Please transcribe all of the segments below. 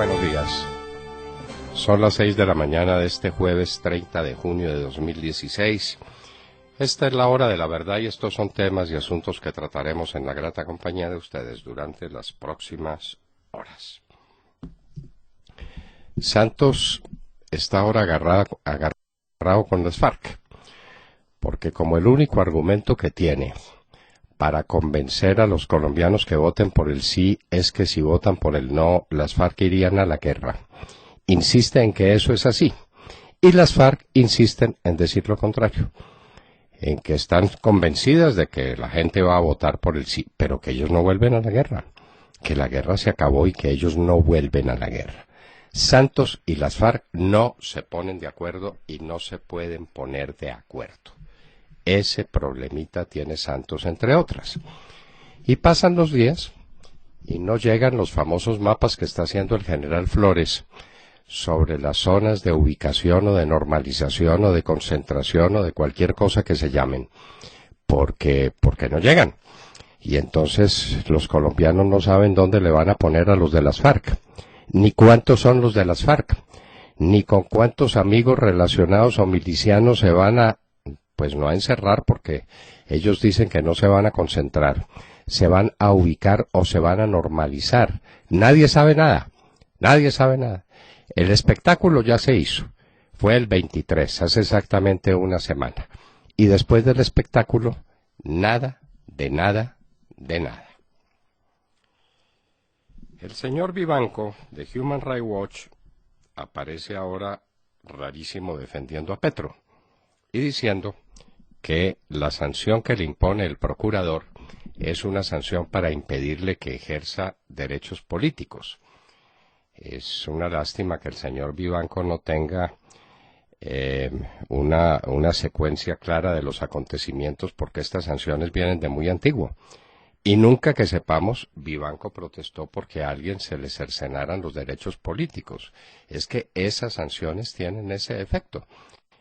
buenos días. Son las 6 de la mañana de este jueves 30 de junio de 2016. Esta es la hora de la verdad y estos son temas y asuntos que trataremos en la grata compañía de ustedes durante las próximas horas. Santos está ahora agarrado con las FARC, porque como el único argumento que tiene para convencer a los colombianos que voten por el sí es que si votan por el no, las FARC irían a la guerra. Insiste en que eso es así, y las FARC insisten en decir lo contrario, en que están convencidas de que la gente va a votar por el sí, pero que ellos no vuelven a la guerra, que la guerra se acabó y que ellos no vuelven a la guerra. Santos y las FARC no se ponen de acuerdo y no se pueden poner de acuerdo. Ese problemita tiene Santos, entre otras. Y pasan los días y no llegan los famosos mapas que está haciendo el general Flores sobre las zonas de ubicación o de normalización o de concentración o de cualquier cosa que se llamen, porque no llegan. Y entonces los colombianos no saben dónde le van a poner a los de las FARC, ni cuántos son los de las FARC, ni con cuántos amigos relacionados o milicianos se van a, pues no a encerrar, porque ellos dicen que no se van a concentrar, se van a ubicar o se van a normalizar. Nadie sabe nada, nadie sabe nada. El espectáculo ya se hizo, fue el 23, hace exactamente una semana. Y después del espectáculo, nada, de nada, de nada. El señor Vivanco, de Human Rights Watch, aparece ahora rarísimo defendiendo a Petro y diciendo que la sanción que le impone el procurador es una sanción para impedirle que ejerza derechos políticos. Es una lástima que el señor Vivanco no tenga una secuencia clara de los acontecimientos, porque estas sanciones vienen de muy antiguo. Y nunca que sepamos, Vivanco protestó porque a alguien se le cercenaran los derechos políticos. Es que esas sanciones tienen ese efecto.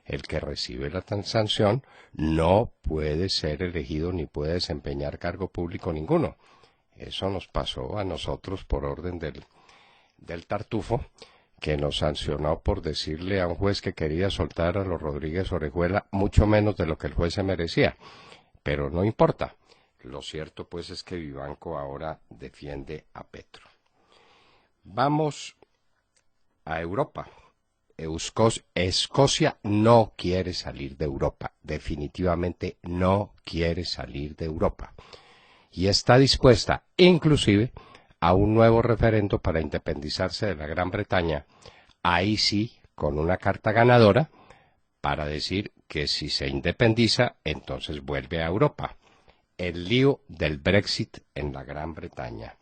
El que recibe la sanción no puede ser elegido ni puede desempeñar cargo público ninguno. Eso nos pasó a nosotros por orden del Tartufo, que nos sancionó por decirle a un juez que quería soltar a los Rodríguez Orejuela mucho menos de lo que el juez se merecía. Pero no importa. Lo cierto pues es que Vivanco ahora defiende a Petro. Vamos a Europa. Escocia no quiere salir de Europa, definitivamente no quiere salir de Europa. Y está dispuesta, inclusive, a un nuevo referendo para independizarse de la Gran Bretaña, ahí sí, con una carta ganadora, para decir que si se independiza, entonces vuelve a Europa. El lío del Brexit en la Gran Bretaña.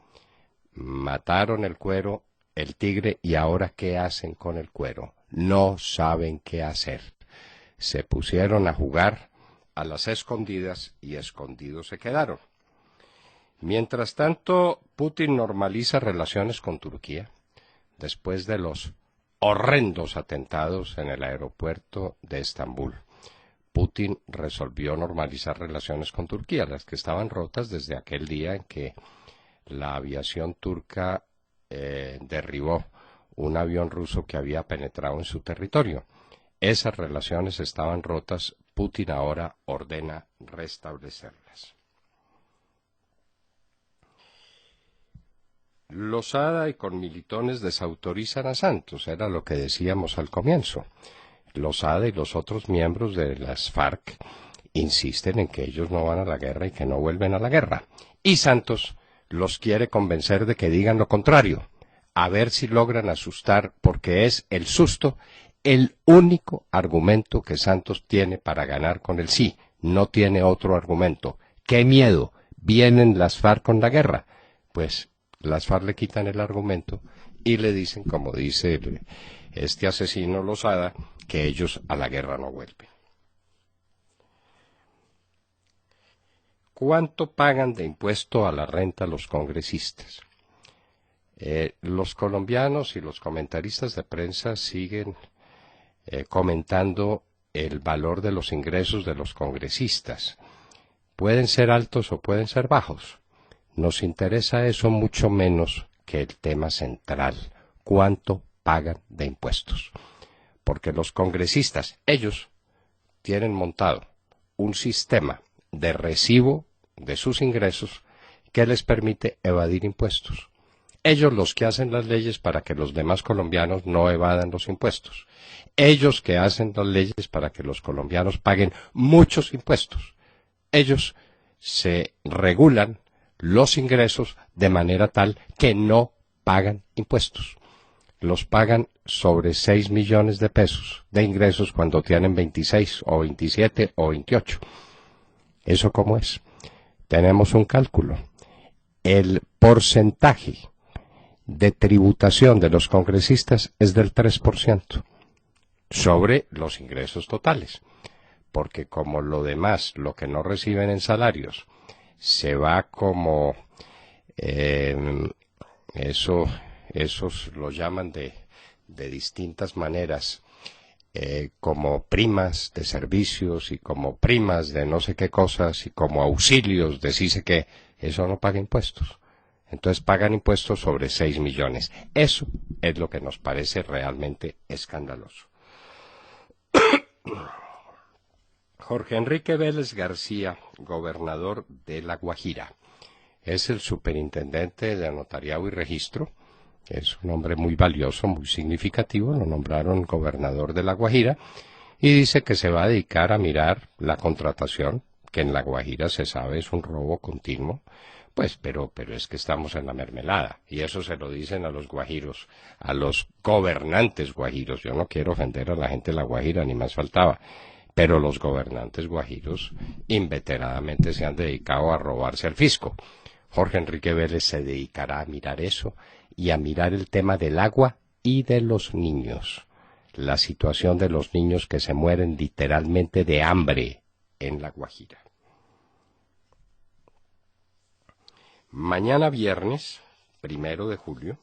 Mataron el cuero, el tigre, y ahora ¿qué hacen con el cuero? No saben qué hacer. Se pusieron a jugar a las escondidas y escondidos se quedaron. Mientras tanto, Putin normaliza relaciones con Turquía después de los horrendos atentados en el aeropuerto de Estambul. Putin resolvió normalizar relaciones con Turquía, las que estaban rotas desde aquel día en que la aviación turca derribó un avión ruso que había penetrado en su territorio. Esas relaciones estaban rotas, Putin ahora ordena restablecerlas. Losada y Conmilitones desautorizan a Santos, era lo que decíamos al comienzo. Losada y los otros miembros de las FARC insisten en que ellos no van a la guerra y que no vuelven a la guerra. Y Santos los quiere convencer de que digan lo contrario, a ver si logran asustar, porque es el susto el único argumento que Santos tiene para ganar con el sí. No tiene otro argumento. ¡Qué miedo! ¿Vienen las FARC con la guerra? Pues las FARC le quitan el argumento y le dicen, como dice este asesino Losada, que ellos a la guerra no vuelven. ¿Cuánto pagan de impuesto a la renta los congresistas? Los colombianos y los comentaristas de prensa siguen comentando el valor de los ingresos de los congresistas. Pueden ser altos o pueden ser bajos. Nos interesa eso mucho menos que el tema central. cuánto pagan de impuestos. Porque los congresistas, ellos tienen montado un sistema de recibo de sus ingresos que les permite evadir impuestos. Ellos los que hacen las leyes para que los demás colombianos no evadan los impuestos. Ellos que hacen las leyes para que los colombianos paguen muchos impuestos. Ellos se regulan los ingresos de manera tal que no pagan impuestos. Los pagan sobre 6 millones de pesos de ingresos cuando tienen 26 o 27 o 28. ¿Eso cómo es? Tenemos un cálculo. El porcentaje de tributación de los congresistas es del 3% sobre los ingresos totales. Porque como lo demás, lo que no reciben en salarios, se va como esos lo llaman de distintas maneras, como primas de servicios y como primas de no sé qué cosas y como auxilios de sí sé qué, eso no paga impuestos. Entonces pagan impuestos sobre 6 millones. Eso es lo que nos parece realmente escandaloso. Jorge Enrique Vélez García, gobernador de La Guajira, es el superintendente de notariado y registro. Es un hombre muy valioso, muy significativo. Lo nombraron gobernador de La Guajira y dice que se va a dedicar a mirar la contratación, que en La Guajira se sabe es un robo continuo. Pues, pero es que estamos en la mermelada, y eso se lo dicen a los guajiros, a los gobernantes guajiros. Yo no quiero ofender a la gente de La Guajira, ni más faltaba, pero los gobernantes guajiros inveteradamente se han dedicado a robarse al fisco. Jorge Enrique Vélez se dedicará a mirar eso y a mirar el tema del agua y de los niños, la situación de los niños que se mueren literalmente de hambre en La Guajira. Mañana viernes, 1 de julio,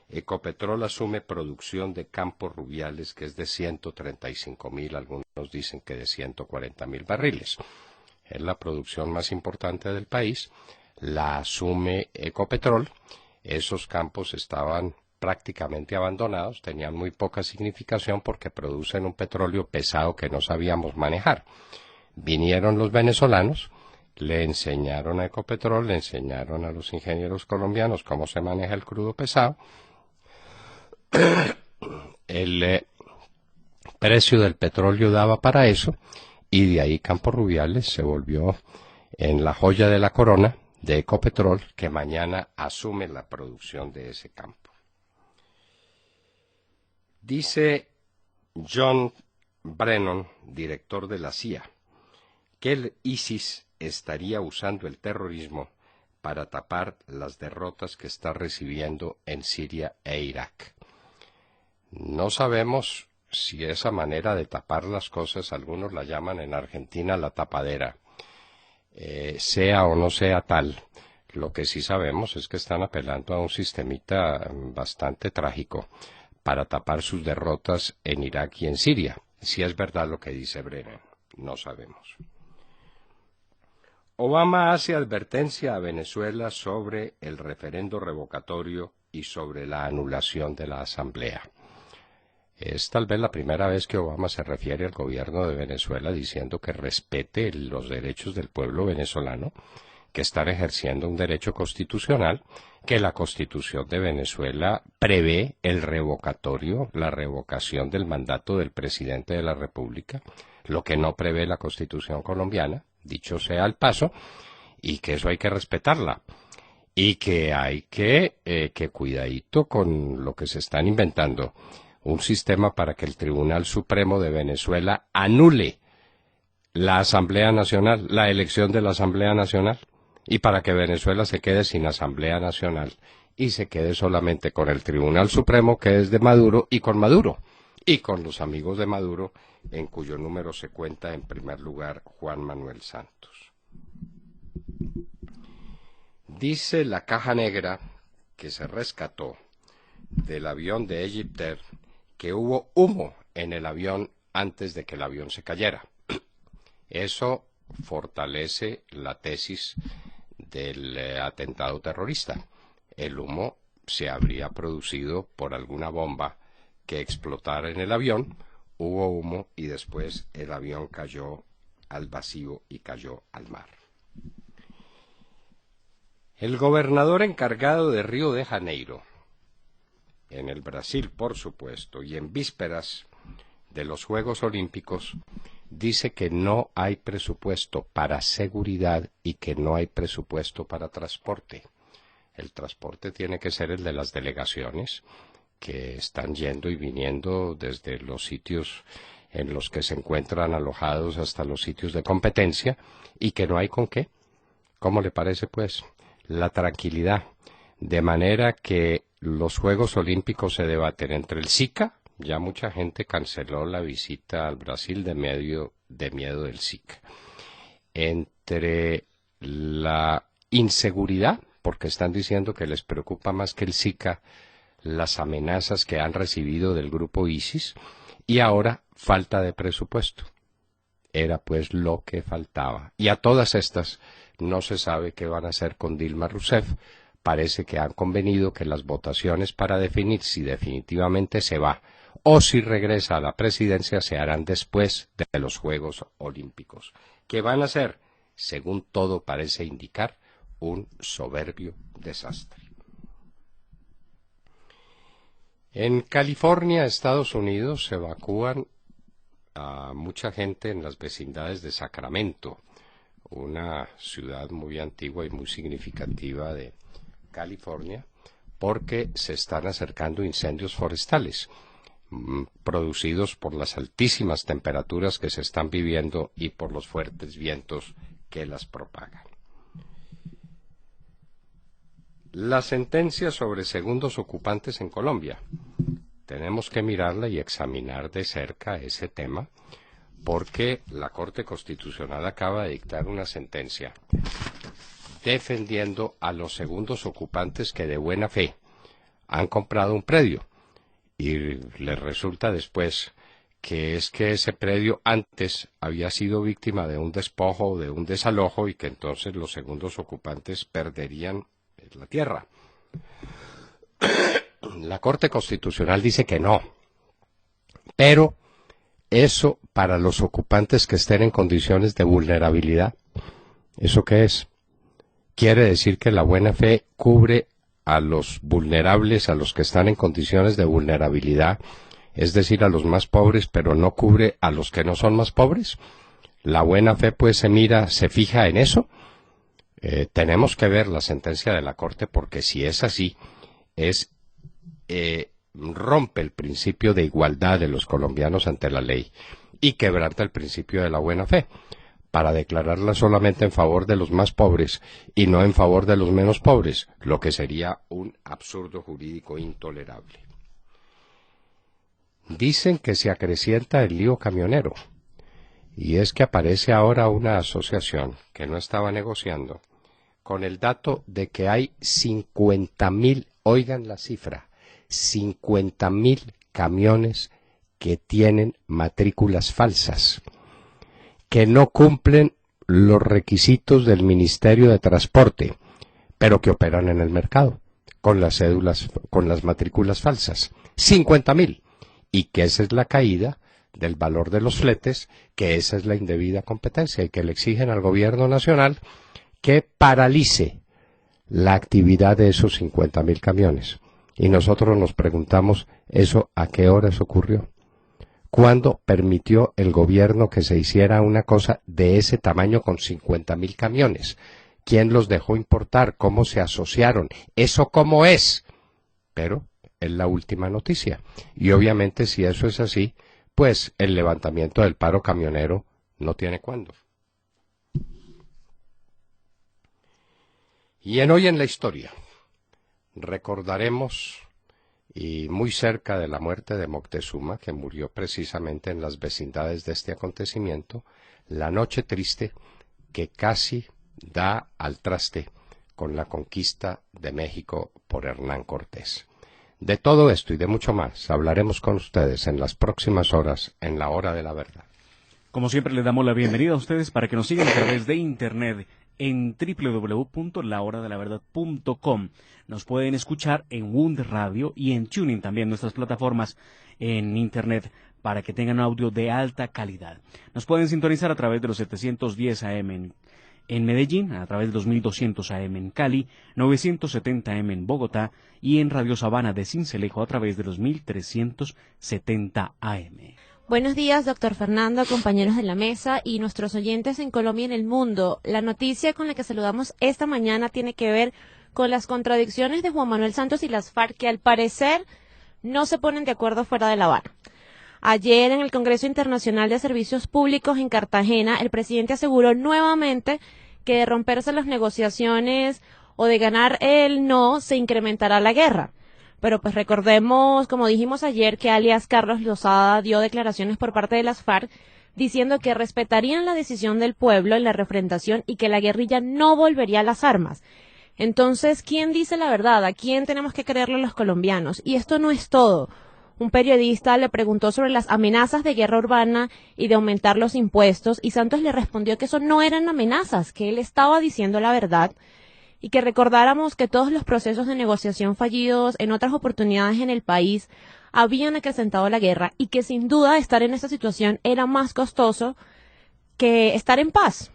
Ecopetrol asume producción de Campos Rubiales que es de 135.000, algunos dicen que de 140.000 barriles. Es la producción más importante del país, la asume Ecopetrol. Esos campos estaban prácticamente abandonados, tenían muy poca significación porque producen un petróleo pesado que no sabíamos manejar. Vinieron los venezolanos, le enseñaron a Ecopetrol, le enseñaron a los ingenieros colombianos cómo se maneja el crudo pesado. El precio del petróleo daba para eso y de ahí Campos Rubiales se volvió en la joya de la corona de Ecopetrol, que mañana asume la producción de ese campo. Dice John Brennan, director de la CIA, que el ISIS estaría usando el terrorismo para tapar las derrotas que está recibiendo en Siria e Irak. No sabemos si esa manera de tapar las cosas, algunos la llaman en Argentina la tapadera, sea o no sea tal. Lo que sí sabemos es que están apelando a un sistemita bastante trágico para tapar sus derrotas en Irak y en Siria. Si es verdad lo que dice Brennan, no sabemos. Obama hace advertencia a Venezuela sobre el referendo revocatorio y sobre la anulación de la Asamblea. Es tal vez la primera vez que Obama se refiere al gobierno de Venezuela diciendo que respete los derechos del pueblo venezolano, que están ejerciendo un derecho constitucional, que la Constitución de Venezuela prevé el revocatorio, la revocación del mandato del presidente de la República, lo que no prevé la Constitución colombiana, dicho sea el paso, y que eso hay que respetarla, y que hay que cuidadito con lo que se están inventando, un sistema para que el Tribunal Supremo de Venezuela anule la Asamblea Nacional, la elección de la Asamblea Nacional, y para que Venezuela se quede sin Asamblea Nacional y se quede solamente con el Tribunal Supremo, que es de Maduro, y con los amigos de Maduro, en cuyo número se cuenta en primer lugar Juan Manuel Santos. Dice la caja negra que se rescató del avión de Egyptair que hubo humo en el avión antes de que el avión se cayera. Eso fortalece la tesis del atentado terrorista. El humo se habría producido por alguna bomba que explotara en el avión, hubo humo y después el avión cayó al vacío y cayó al mar. El gobernador encargado de Río de Janeiro, en el Brasil por supuesto, y en vísperas de los Juegos Olímpicos, dice que no hay presupuesto para seguridad y que no hay presupuesto para transporte. El transporte tiene que ser el de las delegaciones que están yendo y viniendo desde los sitios en los que se encuentran alojados hasta los sitios de competencia, y que no hay con qué. ¿Cómo le parece, pues? La tranquilidad, de manera que los Juegos Olímpicos se debaten entre el Zika. Ya mucha gente canceló la visita al Brasil de miedo del Zika. Entre la inseguridad, porque están diciendo que les preocupa más que el Zika las amenazas que han recibido del grupo ISIS, y ahora falta de presupuesto. Era pues lo que faltaba. Y a todas estas no se sabe qué van a hacer con Dilma Rousseff. Parece que han convenido que las votaciones para definir si definitivamente se va o si regresa a la presidencia se harán después de los Juegos Olímpicos, que van a ser, según todo parece indicar, un soberbio desastre. En California, Estados Unidos, se evacúan a mucha gente en las vecindades de Sacramento, una ciudad muy antigua y muy significativa de California, porque se están acercando incendios forestales producidos por las altísimas temperaturas que se están viviendo y por los fuertes vientos que las propagan. La sentencia sobre segundos ocupantes en Colombia. Tenemos que mirarla y examinar de cerca ese tema, porque la Corte Constitucional acaba de dictar una sentencia defendiendo a los segundos ocupantes que de buena fe han comprado un predio y les resulta después que ese predio antes había sido víctima de un despojo o de un desalojo y que entonces los segundos ocupantes perderían la tierra. La Corte Constitucional dice que no, pero eso para los ocupantes que estén en condiciones de vulnerabilidad, ¿eso qué es? Quiere decir que la buena fe cubre a los vulnerables, a los que están en condiciones de vulnerabilidad, es decir, a los más pobres, pero no cubre a los que no son más pobres. La buena fe pues se fija en eso. Tenemos que ver la sentencia de la Corte, porque si es así, rompe el principio de igualdad de los colombianos ante la ley y quebranta el principio de la buena fe, para declararla solamente en favor de los más pobres y no en favor de los menos pobres, lo que sería un absurdo jurídico intolerable. Dicen que se acrecienta el lío camionero, y es que aparece ahora una asociación que no estaba negociando con el dato de que hay 50.000, oigan la cifra, 50.000 camiones que tienen matrículas falsas, que no cumplen los requisitos del Ministerio de Transporte, pero que operan en el mercado con las cédulas, con las matrículas falsas. 50.000. Y que esa es la caída del valor de los fletes, que esa es la indebida competencia y que le exigen al gobierno nacional que paralice la actividad de esos 50.000 camiones. Y nosotros nos preguntamos, ¿eso a qué horas ocurrió? ¿Cuándo permitió el gobierno que se hiciera una cosa de ese tamaño con 50.000 camiones? ¿Quién los dejó importar? ¿Cómo se asociaron? ¿Eso cómo es? Pero es la última noticia. Y obviamente si eso es así, pues el levantamiento del paro camionero no tiene cuándo. Y hoy en la historia recordaremos, y muy cerca de la muerte de Moctezuma, que murió precisamente en las vecindades de este acontecimiento, la noche triste que casi da al traste con la conquista de México por Hernán Cortés. De todo esto y de mucho más hablaremos con ustedes en las próximas horas, en la Hora de la Verdad. Como siempre, le damos la bienvenida a ustedes para que nos sigan a través de Internet en www.lahoradelaverdad.com. Nos pueden escuchar en Wound Radio y en Tuning también, nuestras plataformas en internet, para que tengan audio de alta calidad. Nos pueden sintonizar a través de los 710 AM en Medellín, a través de los 1200 AM en Cali, 970 AM en Bogotá y en Radio Sabana de Sincelejo a través de los 1370 AM. Buenos días, doctor Fernando, compañeros de la mesa y nuestros oyentes en Colombia y en el mundo. La noticia con la que saludamos esta mañana tiene que ver con las contradicciones de Juan Manuel Santos y las FARC, que al parecer no se ponen de acuerdo fuera de La Habana. Ayer en el Congreso Internacional de Servicios Públicos en Cartagena, el presidente aseguró nuevamente que de romperse las negociaciones o de ganar el no, se incrementará la guerra. Pero pues recordemos, como dijimos ayer, que alias Carlos Lozada dio declaraciones por parte de las FARC diciendo que respetarían la decisión del pueblo en la refrendación y que la guerrilla no volvería a las armas. Entonces, ¿quién dice la verdad? ¿A quién tenemos que creerle los colombianos? Y esto no es todo. Un periodista le preguntó sobre las amenazas de guerra urbana y de aumentar los impuestos, y Santos le respondió que eso no eran amenazas, que él estaba diciendo la verdad, y que recordáramos que todos los procesos de negociación fallidos en otras oportunidades en el país habían acrecentado la guerra, y que sin duda estar en esta situación era más costoso que estar en paz.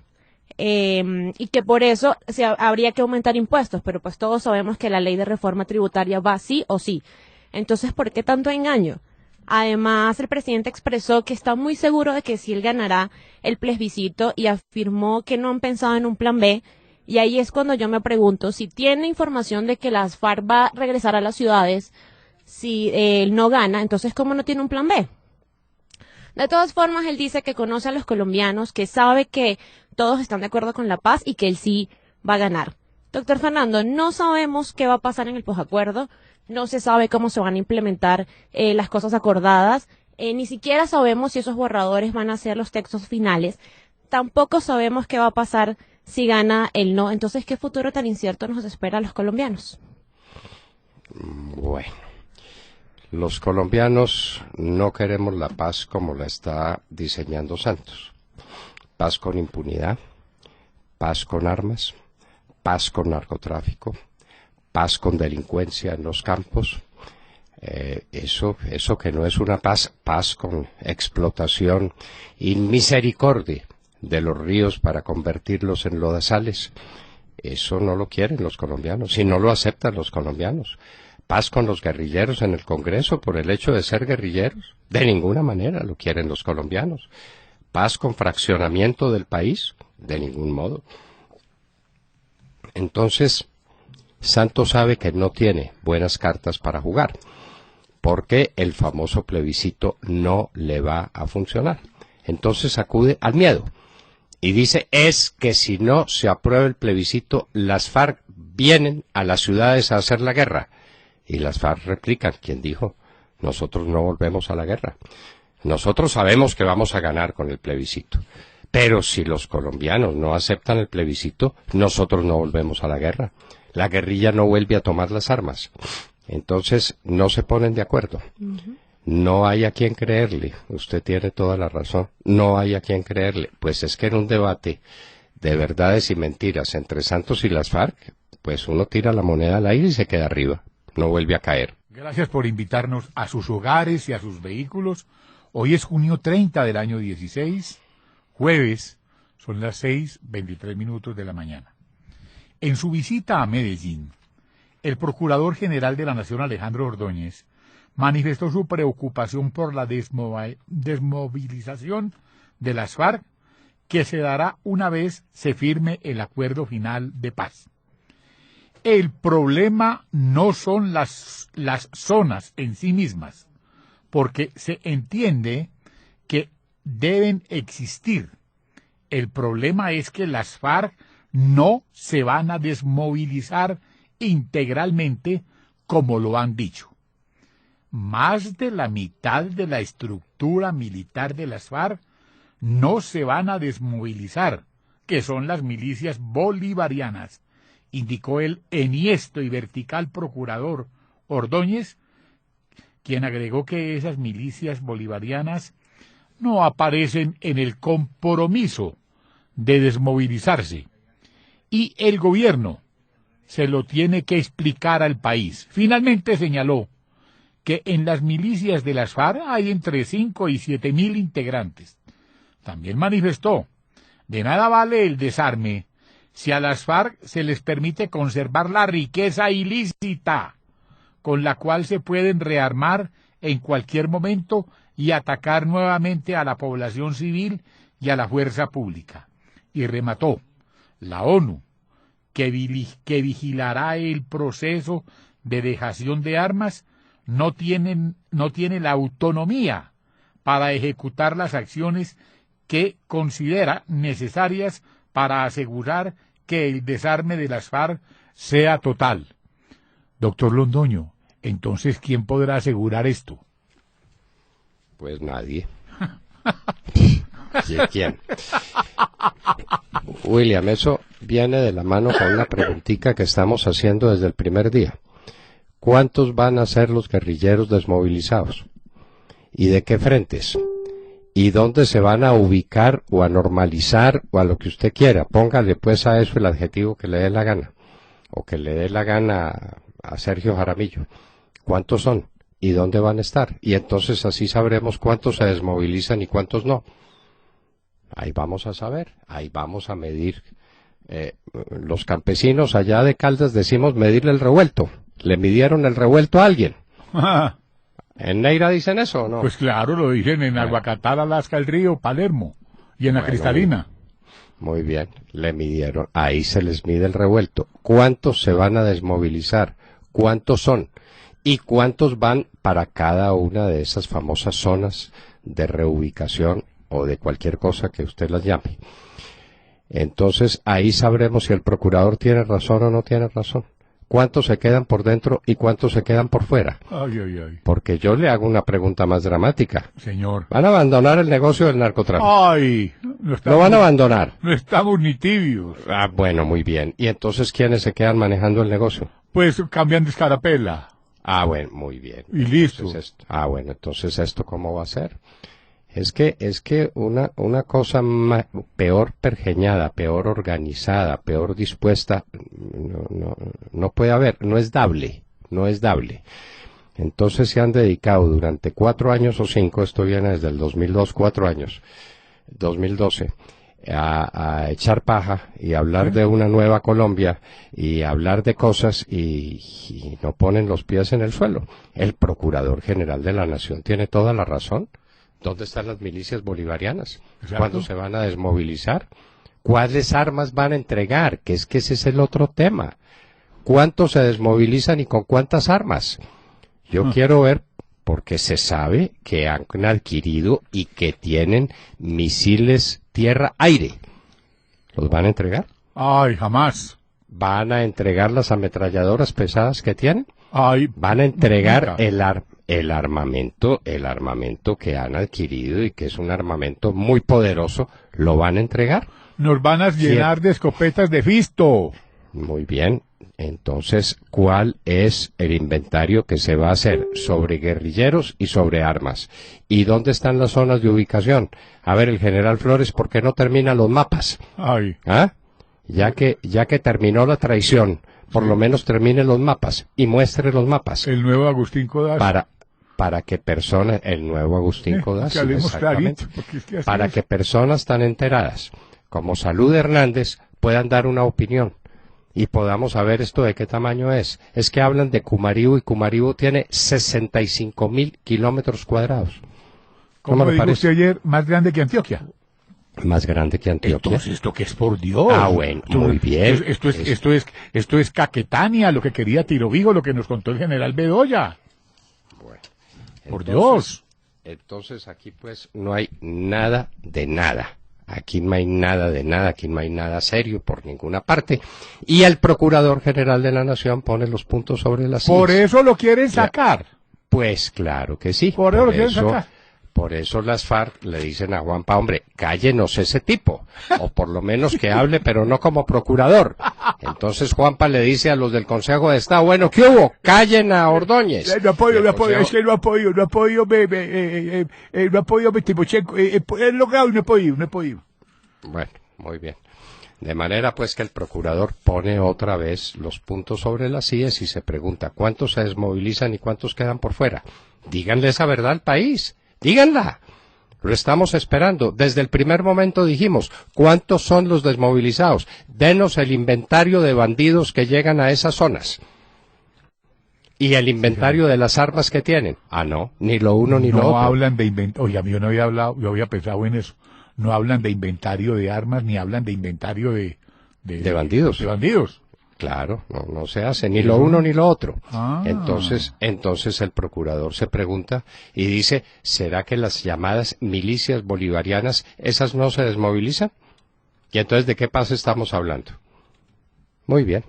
Y que por eso habría que aumentar impuestos, pero pues todos sabemos que la ley de reforma tributaria va sí o sí. Entonces, ¿por qué tanto engaño? Además, el presidente expresó que está muy seguro de que sí él ganará el plebiscito y afirmó que no han pensado en un plan B. Y ahí es cuando yo me pregunto, si tiene información de que las FARC va a regresar a las ciudades, si él no gana, entonces ¿cómo no tiene un plan B? De todas formas, él dice que conoce a los colombianos, que sabe que todos están de acuerdo con la paz y que él sí va a ganar. Doctor Fernando, no sabemos qué va a pasar en el posacuerdo, no se sabe cómo se van a implementar las cosas acordadas, ni siquiera sabemos si esos borradores van a ser los textos finales, tampoco sabemos qué va a pasar si gana el no. Entonces, ¿qué futuro tan incierto nos espera a los colombianos? Bueno, los colombianos no queremos la paz como la está diseñando Santos. Paz con impunidad, paz con armas, paz con narcotráfico, paz con delincuencia en los campos. Eso que no es una paz, paz con explotación y misericordia de los ríos para convertirlos en lodazales. Eso no lo quieren los colombianos, y no lo aceptan los colombianos. Paz con los guerrilleros en el Congreso por el hecho de ser guerrilleros, de ninguna manera lo quieren los colombianos. Paz con fraccionamiento del país, de ningún modo. Entonces, Santos sabe que no tiene buenas cartas para jugar, porque el famoso plebiscito no le va a funcionar. Entonces acude al miedo y dice, es que si no se aprueba el plebiscito, las FARC vienen a las ciudades a hacer la guerra. Y las FARC replican, ¿quién dijo? Nosotros no volvemos a la guerra. Nosotros sabemos que vamos a ganar con el plebiscito. Pero si los colombianos no aceptan el plebiscito, nosotros no volvemos a la guerra. La guerrilla no vuelve a tomar las armas. Entonces no se ponen de acuerdo. No hay a quien creerle. Usted tiene toda la razón. No hay a quien creerle. Pues es que en un debate de verdades y mentiras entre Santos y las FARC, pues uno tira la moneda al aire y se queda arriba. No vuelve a caer. Gracias por invitarnos a sus hogares y a sus vehículos. Hoy es junio 30 del año 16, jueves, son las 6:23 de la mañana. En su visita a Medellín, el Procurador General de la Nación, Alejandro Ordóñez, manifestó su preocupación por la desmovilización de las FARC, que se dará una vez se firme el acuerdo final de paz. El problema no son las zonas en sí mismas, porque se entiende que deben existir. El problema es que las FARC no se van a desmovilizar integralmente como lo han dicho. Más de la mitad de la estructura militar de las FARC no se van a desmovilizar, que son las milicias bolivarianas, indicó el enhiesto y vertical procurador Ordóñez, quien agregó que esas milicias bolivarianas no aparecen en el compromiso de desmovilizarse y el gobierno se lo tiene que explicar al país. Finalmente señaló que en las milicias de las FARC hay entre 5 y 7 mil integrantes. También manifestó, de nada vale el desarme si a las FARC se les permite conservar la riqueza ilícita con la cual se pueden rearmar en cualquier momento y atacar nuevamente a la población civil y a la fuerza pública. Y remató, la ONU, que vigilará el proceso de dejación de armas, no tiene la autonomía para ejecutar las acciones que considera necesarias para asegurar que el desarme de las FARC sea total. Doctor Londoño, entonces, ¿quién podrá asegurar esto? Pues nadie. ¿Quién? William, eso viene de la mano con una preguntita que estamos haciendo desde el primer día. ¿Cuántos van a ser los guerrilleros desmovilizados? ¿Y de qué frentes? ¿Y dónde se van a ubicar o a normalizar o a lo que usted quiera? Póngale pues a eso el adjetivo que le dé la gana, o que le dé la gana a Sergio Jaramillo. ¿Cuántos son? ¿Y dónde van a estar? Y entonces así sabremos cuántos se desmovilizan y cuántos no. Ahí vamos a saber, ahí vamos a medir. Los campesinos allá de Caldas decimos medirle el revuelto. ¿Le midieron el revuelto a alguien? ¿En Neira dicen eso o no? Pues claro, lo dicen en Aguacatal, Alaska, el río, Palermo, y en la Cristalina. Muy bien, le midieron. Ahí se les mide el revuelto. ¿Cuántos se van a desmovilizar? ¿Cuántos son? ¿Y cuántos van para cada una de esas famosas zonas de reubicación o de cualquier cosa que usted las llame? Entonces, ahí sabremos si el procurador tiene razón o no tiene razón. ¿Cuántos se quedan por dentro y cuántos se quedan por fuera? Ay, ay, ay. Porque yo le hago una pregunta más dramática. Señor. ¿Van a abandonar el negocio del narcotráfico? Ay. ¿Lo van a abandonar? No estamos ni tibios. Ah, bueno, muy bien. ¿Y entonces quiénes se quedan manejando el negocio? Pues cambian de escarapela. Ah, bueno, muy bien. Y listo. Bueno, entonces ¿esto cómo va a ser? Es que una cosa peor pergeñada, peor organizada, peor dispuesta, no puede haber, no es dable. Entonces se han dedicado durante 4 años o 5, esto viene desde el 2002, 4 años, 2012, a echar paja y hablar de una nueva Colombia y hablar de cosas y no ponen los pies en el suelo. El Procurador General de la Nación tiene toda la razón. ¿Dónde están las milicias bolivarianas? Exacto. ¿Cuándo se van a desmovilizar? ¿Cuáles armas van a entregar? Que ese es el otro tema. ¿Cuántos se desmovilizan y con cuántas armas? Yo quiero ver, porque se sabe que han adquirido y que tienen misiles tierra-aire. ¿Los van a entregar? Ay, jamás. ¿Van a entregar las ametralladoras pesadas que tienen? Ay, ¿Van a entregar nunca. el armamento que han adquirido y que es un armamento muy poderoso? ¿Lo van a entregar? Nos van a llenar de escopetas de Fisto. Muy bien. Entonces, ¿cuál es el inventario que se va a hacer sobre guerrilleros y sobre armas? ¿Y dónde están las zonas de ubicación? A ver, el general Flores, ¿por qué no termina los mapas? Ay. ¿Ah? Ya que terminó la traición, por lo menos termine los mapas y muestre los mapas. El nuevo Agustín Codazzi. Para que personas, el nuevo Agustín Codazzi, que hablemos exactamente, clarito, porque es que así para es. que personas tan enteradas como Salud Hernández puedan dar una opinión y podamos saber esto de qué tamaño es. Es que hablan de Cumaribo y Cumaribo tiene 65.000 kilómetros cuadrados. ¿Cómo le dijo parece? usted ayer? Más grande que Antioquia. Más grande que Antioquia. Entonces, ¿esto qué es, por Dios? Ah, bueno, muy bien. Esto es Caquetania, lo que quería Tirovigo, lo que nos contó el general Bedoya. Bueno, Por Dios. Entonces aquí pues no hay nada de nada. Aquí no hay nada de nada, aquí no hay nada serio por ninguna parte. Y el Procurador General de la Nación pone los puntos sobre las Por sillas. eso lo quieren sacar. Pues claro que sí. Por eso lo quieren sacar. Por eso las FARC le dicen a Juanpa, hombre, cállenos ese tipo, o por lo menos que hable, pero no como procurador. Entonces Juanpa le dice a los del Consejo de Estado, bueno, ¿qué hubo? Callen a Ordóñez. No apoyo, Consejo... es que no apoyo, Timochenko, he logrado y no he podido. Bueno, muy bien. De manera pues que el procurador pone otra vez los puntos sobre las íes y se pregunta cuántos se desmovilizan y cuántos quedan por fuera. Díganle esa verdad al país, díganla. Lo estamos esperando. Desde el primer momento dijimos, ¿cuántos son los desmovilizados? Denos el inventario de bandidos que llegan a esas zonas. ¿Y el inventario de las armas que tienen? Ah, no, ni lo uno ni lo otro. No hablan de inventario. Oye, a mí yo no había hablado, yo había pensado en eso. No hablan de inventario de armas, ni hablan de inventario de bandidos. De bandidos. Claro, no se hace ni lo uno ni lo otro. Ah. Entonces el procurador se pregunta y dice, ¿será que las llamadas milicias bolivarianas, esas no se desmovilizan? ¿Y entonces de qué paz estamos hablando? Muy bien.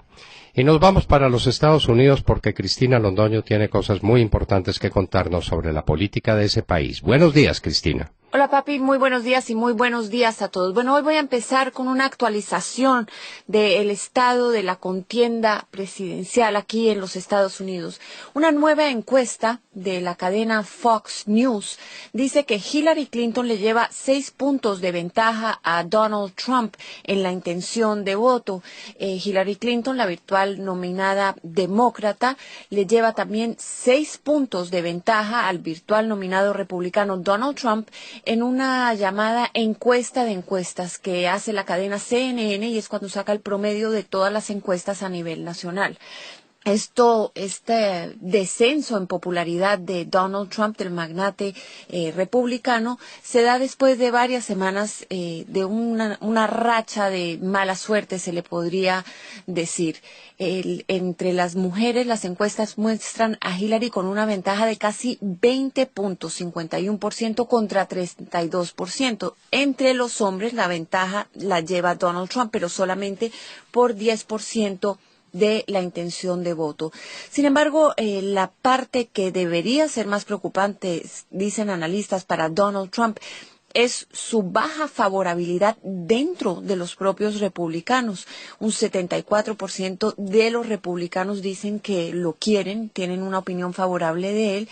Y nos vamos para los Estados Unidos porque Cristina Londoño tiene cosas muy importantes que contarnos sobre la política de ese país. Buenos días, Cristina. Hola papi, muy buenos días y muy buenos días a todos. Bueno, hoy voy a empezar con una actualización del estado de la contienda presidencial aquí en los Estados Unidos. Una nueva encuesta de la cadena Fox News dice que Hillary Clinton le lleva 6 puntos de ventaja a Donald Trump en la intención de voto. Hillary Clinton, la virtual nominada demócrata, le lleva también 6 puntos de ventaja al virtual nominado republicano Donald Trump en una llamada encuesta de encuestas que hace la cadena CNN y es cuando saca el promedio de todas las encuestas a nivel nacional. Este descenso en popularidad de Donald Trump, del magnate republicano, se da después de varias semanas de una racha de mala suerte, se le podría decir. Entre las mujeres, las encuestas muestran a Hillary con una ventaja de casi 20 puntos, 51% contra 32%. Entre los hombres, la ventaja la lleva Donald Trump, pero solamente por 10% de la intención de voto. Sin embargo, la parte que debería ser más preocupante, dicen analistas, para Donald Trump, es su baja favorabilidad dentro de los propios republicanos. Un 74% de los republicanos dicen que lo quieren, tienen una opinión favorable de él,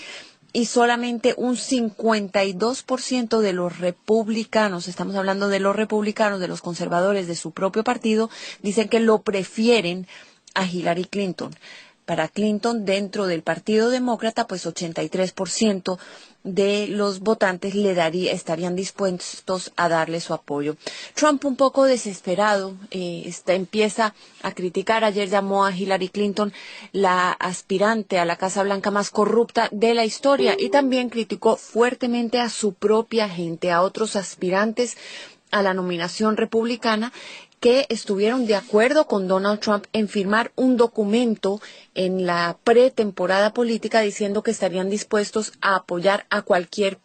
y solamente un 52% de los republicanos, estamos hablando de los republicanos, de los conservadores de su propio partido, dicen que lo prefieren a Hillary Clinton. Para Clinton, dentro del Partido Demócrata, pues 83% de los votantes estarían dispuestos a darle su apoyo. Trump, un poco desesperado, empieza a criticar. Ayer llamó a Hillary Clinton la aspirante a la Casa Blanca más corrupta de la historia y también criticó fuertemente a su propia gente, a otros aspirantes a la nominación republicana que estuvieron de acuerdo con Donald Trump en firmar un documento en la pretemporada política diciendo que estarían dispuestos a apoyar a cualquier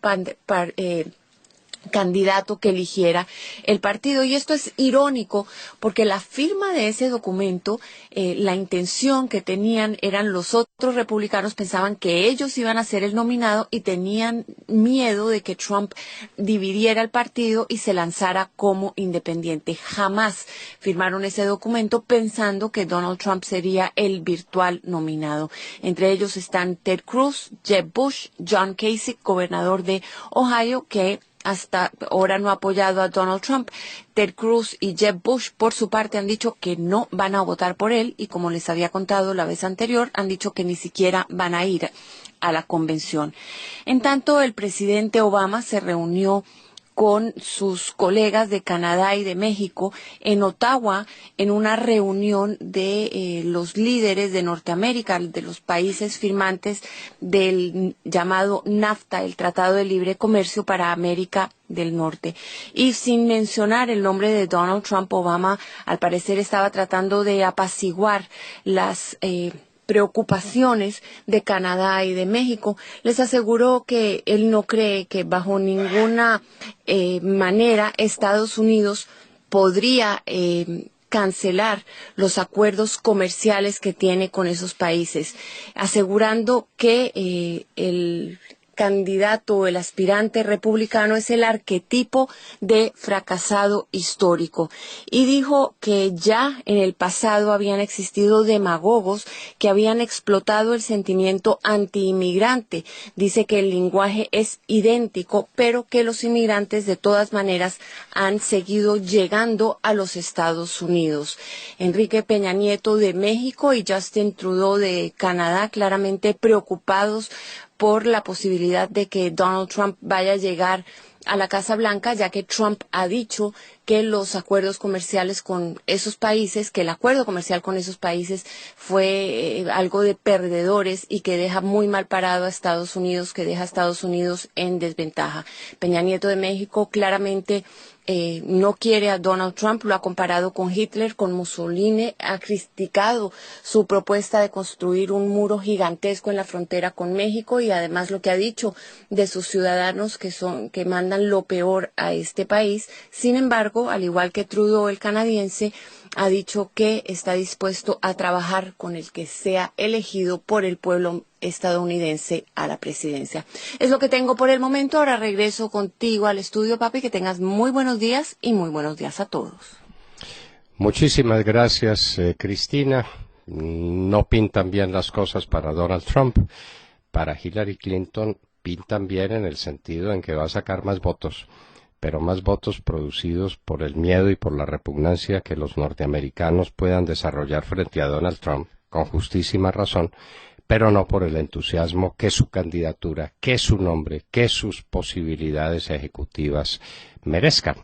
candidato que eligiera el partido. Y esto es irónico porque la firma de ese documento, la intención que tenían eran los otros republicanos, pensaban que ellos iban a ser el nominado y tenían miedo de que Trump dividiera el partido y se lanzara como independiente. Jamás firmaron ese documento pensando que Donald Trump sería el virtual nominado. Entre ellos están Ted Cruz, Jeb Bush, John Kasich, gobernador de Ohio, que hasta ahora no ha apoyado a Donald Trump. Ted Cruz y Jeb Bush, por su parte, han dicho que no van a votar por él y, como les había contado la vez anterior, han dicho que ni siquiera van a ir a la convención. En tanto, el presidente Obama se reunió con sus colegas de Canadá y de México en Ottawa en una reunión de los líderes de Norteamérica, de los países firmantes del llamado NAFTA, el Tratado de Libre Comercio para América del Norte. Y sin mencionar el nombre de Donald Trump, Obama al parecer estaba tratando de apaciguar las preocupaciones de Canadá y de México. Les aseguró que él no cree que bajo ninguna manera Estados Unidos podría cancelar los acuerdos comerciales que tiene con esos países, asegurando que candidato, el aspirante republicano, es el arquetipo de fracasado histórico. Y dijo que ya en el pasado habían existido demagogos que habían explotado el sentimiento antiinmigrante. Dice que el lenguaje es idéntico, pero que los inmigrantes de todas maneras han seguido llegando a los Estados Unidos. Enrique Peña Nieto de México y Justin Trudeau de Canadá, claramente preocupados por la posibilidad de que Donald Trump vaya a llegar a la Casa Blanca, ya que Trump ha dicho que los acuerdos comerciales con esos países, que el acuerdo comercial con esos países fue algo de perdedores y que deja muy mal parado a Estados Unidos, que deja a Estados Unidos en desventaja. Peña Nieto de México claramente no quiere a Donald Trump, lo ha comparado con Hitler, con Mussolini, ha criticado su propuesta de construir un muro gigantesco en la frontera con México y además lo que ha dicho de sus ciudadanos que mandan lo peor a este país. Sin embargo, al igual que Trudeau, el canadiense, ha dicho que está dispuesto a trabajar con el que sea elegido por el pueblo estadounidense a la presidencia. Es lo que tengo por el momento. Ahora regreso contigo al estudio, papi. Que tengas muy buenos días y muy buenos días a todos. Muchísimas gracias, Cristina. No pintan bien las cosas para Donald Trump. Para Hillary Clinton pintan bien en el sentido en que va a sacar más votos, pero más votos producidos por el miedo y por la repugnancia que los norteamericanos puedan desarrollar frente a Donald Trump, con justísima razón, pero no por el entusiasmo que su candidatura, que su nombre, que sus posibilidades ejecutivas merezcan.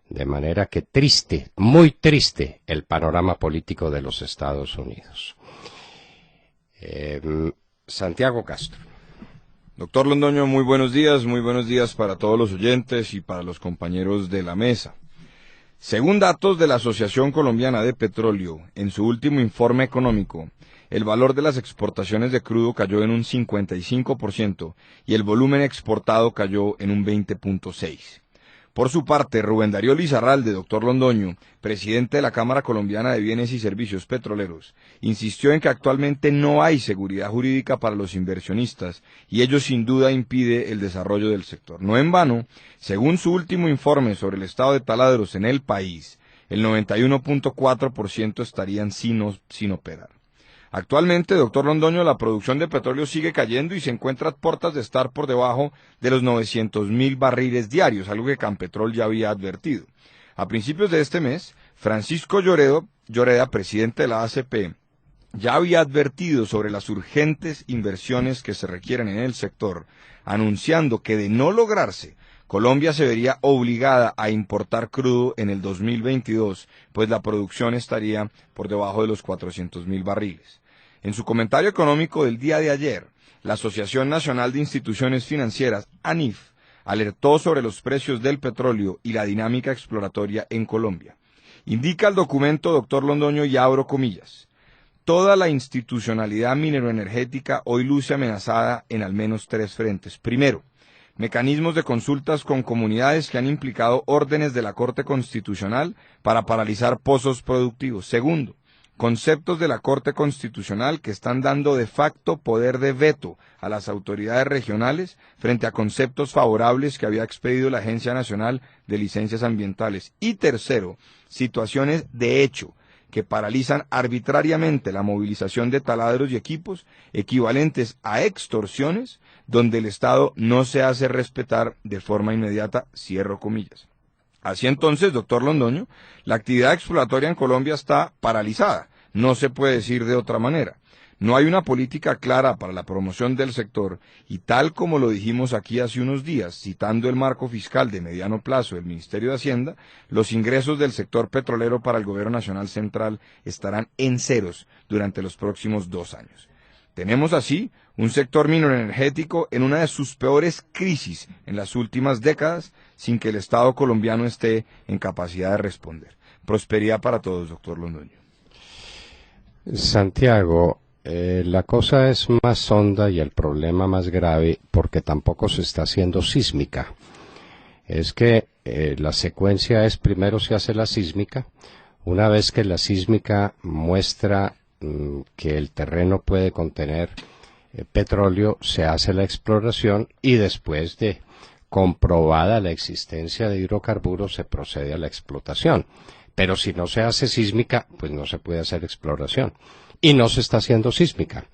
De manera que triste, muy triste, el panorama político de los Estados Unidos. Santiago Castro. Doctor Londoño, muy buenos días para todos los oyentes y para los compañeros de la mesa. Según datos de la Asociación Colombiana de Petróleo, en su último informe económico, el valor de las exportaciones de crudo cayó en un 55% y el volumen exportado cayó en un 20.6%. Por su parte, Rubén Darío Lizarralde, doctor Londoño, presidente de la Cámara Colombiana de Bienes y Servicios Petroleros, insistió en que actualmente no hay seguridad jurídica para los inversionistas y ello sin duda impide el desarrollo del sector. No en vano, según su último informe sobre el estado de taladros en el país, el 91.4% estarían sin operar. Actualmente, doctor Londoño, la producción de petróleo sigue cayendo y se encuentra a puertas de estar por debajo de los 900.000 barriles diarios, algo que Campetrol ya había advertido. A principios de este mes, Francisco Lloreda, presidente de la ACP, ya había advertido sobre las urgentes inversiones que se requieren en el sector, anunciando que de no lograrse, Colombia se vería obligada a importar crudo en el 2022, pues la producción estaría por debajo de los 400.000 barriles. En su comentario económico del día de ayer, la Asociación Nacional de Instituciones Financieras, ANIF, alertó sobre los precios del petróleo y la dinámica exploratoria en Colombia. Indica el documento, doctor Londoño, y abro comillas, toda la institucionalidad mineroenergética hoy luce amenazada en al menos 3 frentes. Primero, mecanismos de consultas con comunidades que han implicado órdenes de la Corte Constitucional para paralizar pozos productivos. Segundo, conceptos de la Corte Constitucional que están dando de facto poder de veto a las autoridades regionales frente a conceptos favorables que había expedido la Agencia Nacional de Licencias Ambientales. Y tercero, situaciones de hecho que paralizan arbitrariamente la movilización de taladros y equipos equivalentes a extorsiones donde el Estado no se hace respetar de forma inmediata, cierro comillas. Así entonces, doctor Londoño, la actividad exploratoria en Colombia está paralizada, no se puede decir de otra manera. No hay una política clara para la promoción del sector y tal como lo dijimos aquí hace unos días, citando el marco fiscal de mediano plazo del Ministerio de Hacienda, los ingresos del sector petrolero para el Gobierno Nacional Central estarán en ceros durante los próximos 2 años. Tenemos así un sector mineroenergético en una de sus peores crisis en las últimas décadas, sin que el Estado colombiano esté en capacidad de responder. Prosperidad para todos, doctor Londoño. Santiago, la cosa es más honda y el problema más grave porque tampoco se está haciendo sísmica. Es que la secuencia es primero se hace la sísmica, una vez que la sísmica muestra que el terreno puede contener petróleo se hace la exploración y después de comprobada la existencia de hidrocarburos se procede a la explotación. Pero si no se hace sísmica, pues no se puede hacer exploración. Y no se está haciendo sísmica.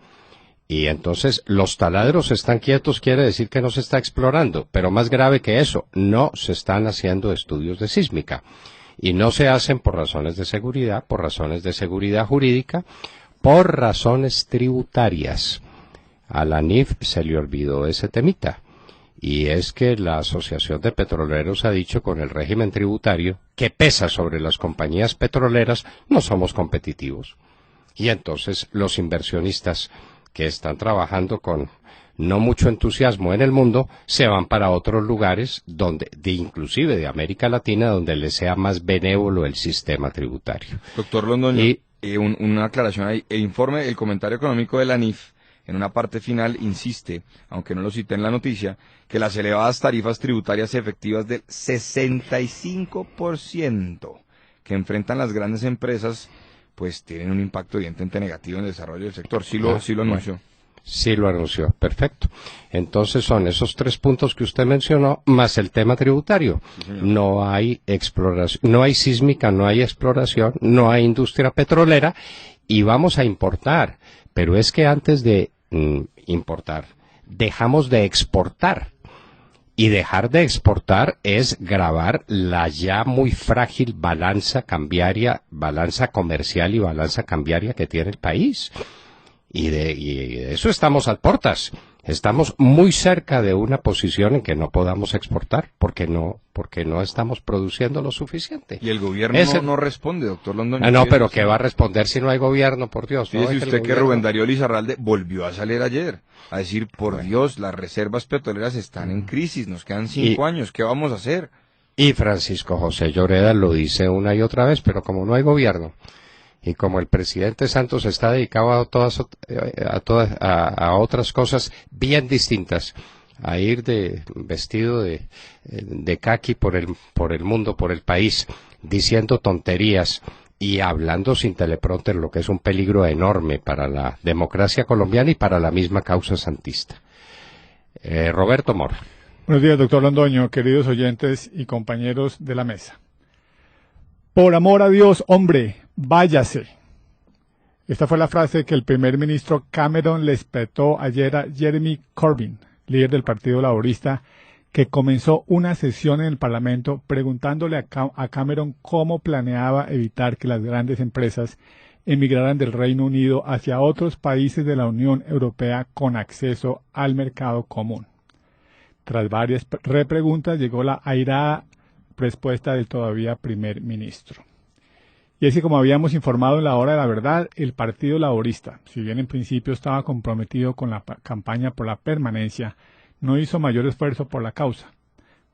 Y entonces los taladros están quietos, quiere decir que no se está explorando. Pero más grave que eso, no se están haciendo estudios de sísmica. Y no se hacen por razones de seguridad jurídica, por razones tributarias. A la ANIF se le olvidó ese temita. Y es que la Asociación de Petroleros ha dicho con el régimen tributario que pesa sobre las compañías petroleras, no somos competitivos. Y entonces los inversionistas que están trabajando con no mucho entusiasmo en el mundo se van para otros lugares donde, inclusive de América Latina, donde les sea más benévolo el sistema tributario. Doctor Londoño, una aclaración ahí. El comentario económico de la ANIF en una parte final insiste, aunque no lo cité en la noticia, que las elevadas tarifas tributarias efectivas del 65% que enfrentan las grandes empresas, pues tienen un impacto evidentemente negativo en el desarrollo del sector. Sí lo anunció. Sí lo anunció, perfecto. Entonces son esos 3 puntos que usted mencionó, más el tema tributario. Sí, no hay exploración, no hay sísmica, no hay exploración, no hay industria petrolera, y vamos a importar. Pero es que antes de importar, dejamos de exportar. Y dejar de exportar es gravar la ya muy frágil balanza cambiaria, balanza comercial y balanza cambiaria que tiene el país. Y de eso estamos a portas. Estamos muy cerca de una posición en que no podamos exportar porque no estamos produciendo lo suficiente. Y el gobierno no responde, doctor Londoño. No, pero ¿qué va a responder si no hay gobierno, por Dios? Fíjese usted que Rubén Darío Lizarralde volvió a salir ayer a decir, Dios, las reservas petroleras están en crisis, nos quedan 5 años, ¿qué vamos a hacer? Y Francisco José Lloreda lo dice una y otra vez, pero como no hay gobierno, y como el presidente Santos está dedicado a otras cosas bien distintas, a ir vestido de caqui por el mundo, por el país, diciendo tonterías y hablando sin teleprompter, lo que es un peligro enorme para la democracia colombiana y para la misma causa santista. Roberto Mora. Buenos días, doctor Londoño, queridos oyentes y compañeros de la mesa. Por amor a Dios, hombre, váyase. Esta fue la frase que el primer ministro Cameron le espetó ayer a Jeremy Corbyn, líder del Partido Laborista, que comenzó una sesión en el Parlamento preguntándole a Cameron cómo planeaba evitar que las grandes empresas emigraran del Reino Unido hacia otros países de la Unión Europea con acceso al mercado común. Tras varias repreguntas llegó la airada respuesta del todavía primer ministro. Y es que, como habíamos informado en la hora de la verdad, el Partido Laborista, si bien en principio estaba comprometido con la campaña por la permanencia, no hizo mayor esfuerzo por la causa.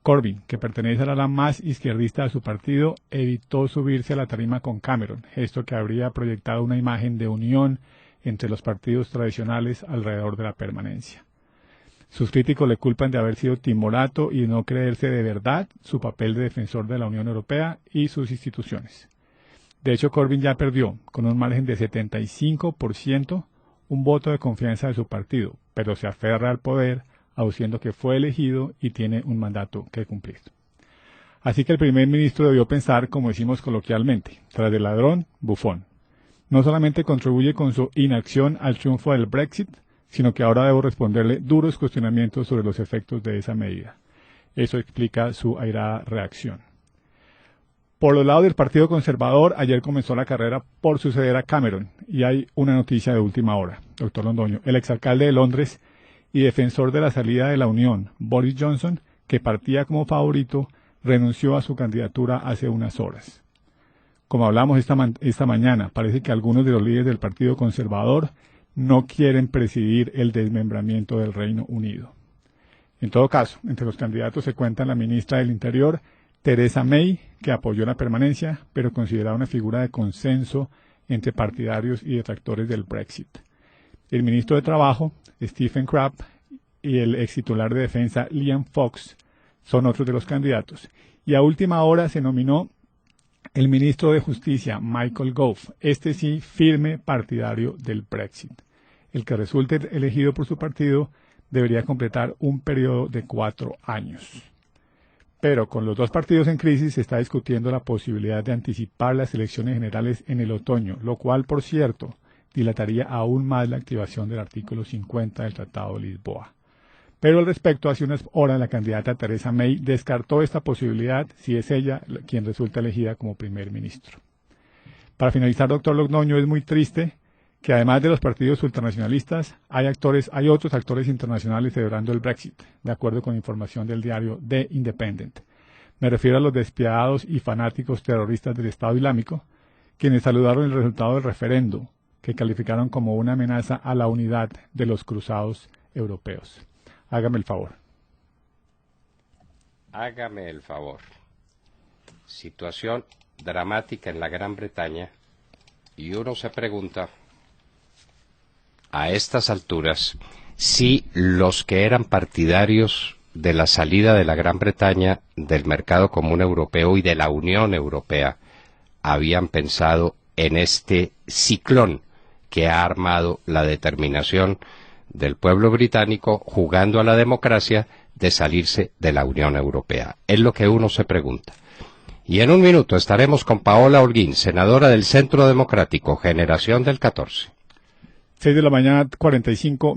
Corbyn, que pertenece a la ala más izquierdista de su partido, evitó subirse a la tarima con Cameron, gesto que habría proyectado una imagen de unión entre los partidos tradicionales alrededor de la permanencia. Sus críticos le culpan de haber sido timorato y de no creerse de verdad su papel de defensor de la Unión Europea y sus instituciones. De hecho, Corbyn ya perdió, con un margen de 75%, un voto de confianza de su partido, pero se aferra al poder, aduciendo que fue elegido y tiene un mandato que cumplir. Así que el primer ministro debió pensar, como decimos coloquialmente, tras el ladrón, bufón. No solamente contribuye con su inacción al triunfo del Brexit, sino que ahora debo responderle duros cuestionamientos sobre los efectos de esa medida. Eso explica su airada reacción. Por los lados del Partido Conservador, ayer comenzó la carrera por suceder a Cameron, y hay una noticia de última hora, doctor Londoño. El exalcalde de Londres y defensor de la salida de la Unión, Boris Johnson, que partía como favorito, renunció a su candidatura hace unas horas. Como hablamos esta mañana, parece que algunos de los líderes del Partido Conservador no quieren presidir el desmembramiento del Reino Unido. En todo caso, entre los candidatos se cuentan la ministra del Interior, Theresa May, que apoyó la permanencia, pero considerada una figura de consenso entre partidarios y detractores del Brexit. El ministro de Trabajo, Stephen Crabb, y el ex titular de Defensa, Liam Fox, son otros de los candidatos. Y a última hora se nominó el ministro de Justicia, Michael Gove, este sí firme partidario del Brexit. el que resulte elegido por su partido debería completar un periodo de 4 años. Pero con los dos partidos en crisis se está discutiendo la posibilidad de anticipar las elecciones generales en el otoño, lo cual, por cierto, dilataría aún más la activación del artículo 50 del Tratado de Lisboa. Pero al respecto, hace unas horas la candidata Theresa May descartó esta posibilidad si es ella quien resulta elegida como primer ministro. Para finalizar, doctor Londoño, es muy triste que además de los partidos ultranacionalistas, hay otros actores internacionales celebrando el Brexit, de acuerdo con información del diario The Independent. Me refiero a los despiadados y fanáticos terroristas del Estado Islámico, quienes saludaron el resultado del referendo, que calificaron como una amenaza a la unidad de los cruzados europeos. Hágame el favor. Hágame el favor. Situación dramática en la Gran Bretaña, y uno se pregunta a estas alturas si los que eran partidarios de la salida de la Gran Bretaña del mercado común europeo y de la Unión Europea habían pensado en este ciclón que ha armado la determinación del pueblo británico, jugando a la democracia, de salirse de la Unión Europea. Es lo que uno se pregunta. Y en un minuto estaremos con Paola Holguín, senadora del Centro Democrático, Generación del 14. 6 de la mañana, 45